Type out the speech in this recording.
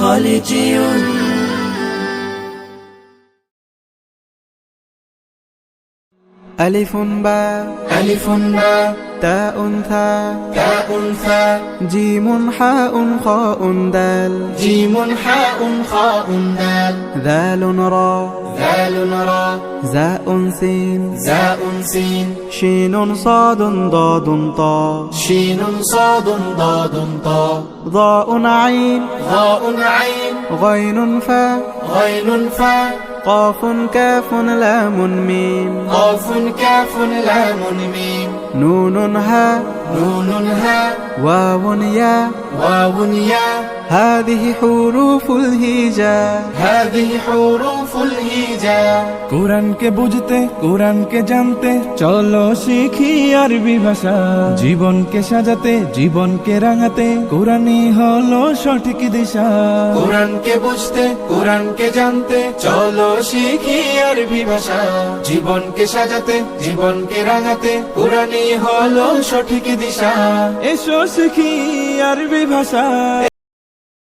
خالديون ألف باء ألف باء تاء ثاء تاء ثاء جيم حاء خاء دال جيم حاء خاء دال ذال را ذال را زاء سين زاء سين شين صاد ضاد طاء شين صاد ضاد طاء ضاء عين ضاء عين غين فاء غين فاء قاف كاف لام ميم قاف كاف لام ميم نون هاء نون هاء واو ياء واو ياء هذه حروف الهجاء هذه حروف الهجاء কোরআনকে বুঝতে কোরআনকে জানতে চলো শিখি আরবি ভাষা জীবনকে সাজাতে জীবনকে রাঙাতে কোরআনই হলো সঠিক দিশা কোরআনকে বুঝতে কোরআনকে জানতে চলো শিখি আরবি ভাষা জীবনকে সাজাতে জীবনকে রাঙাতে কোরআনই হলো সঠিক দিশা এসো শিখি আরবি ভাষা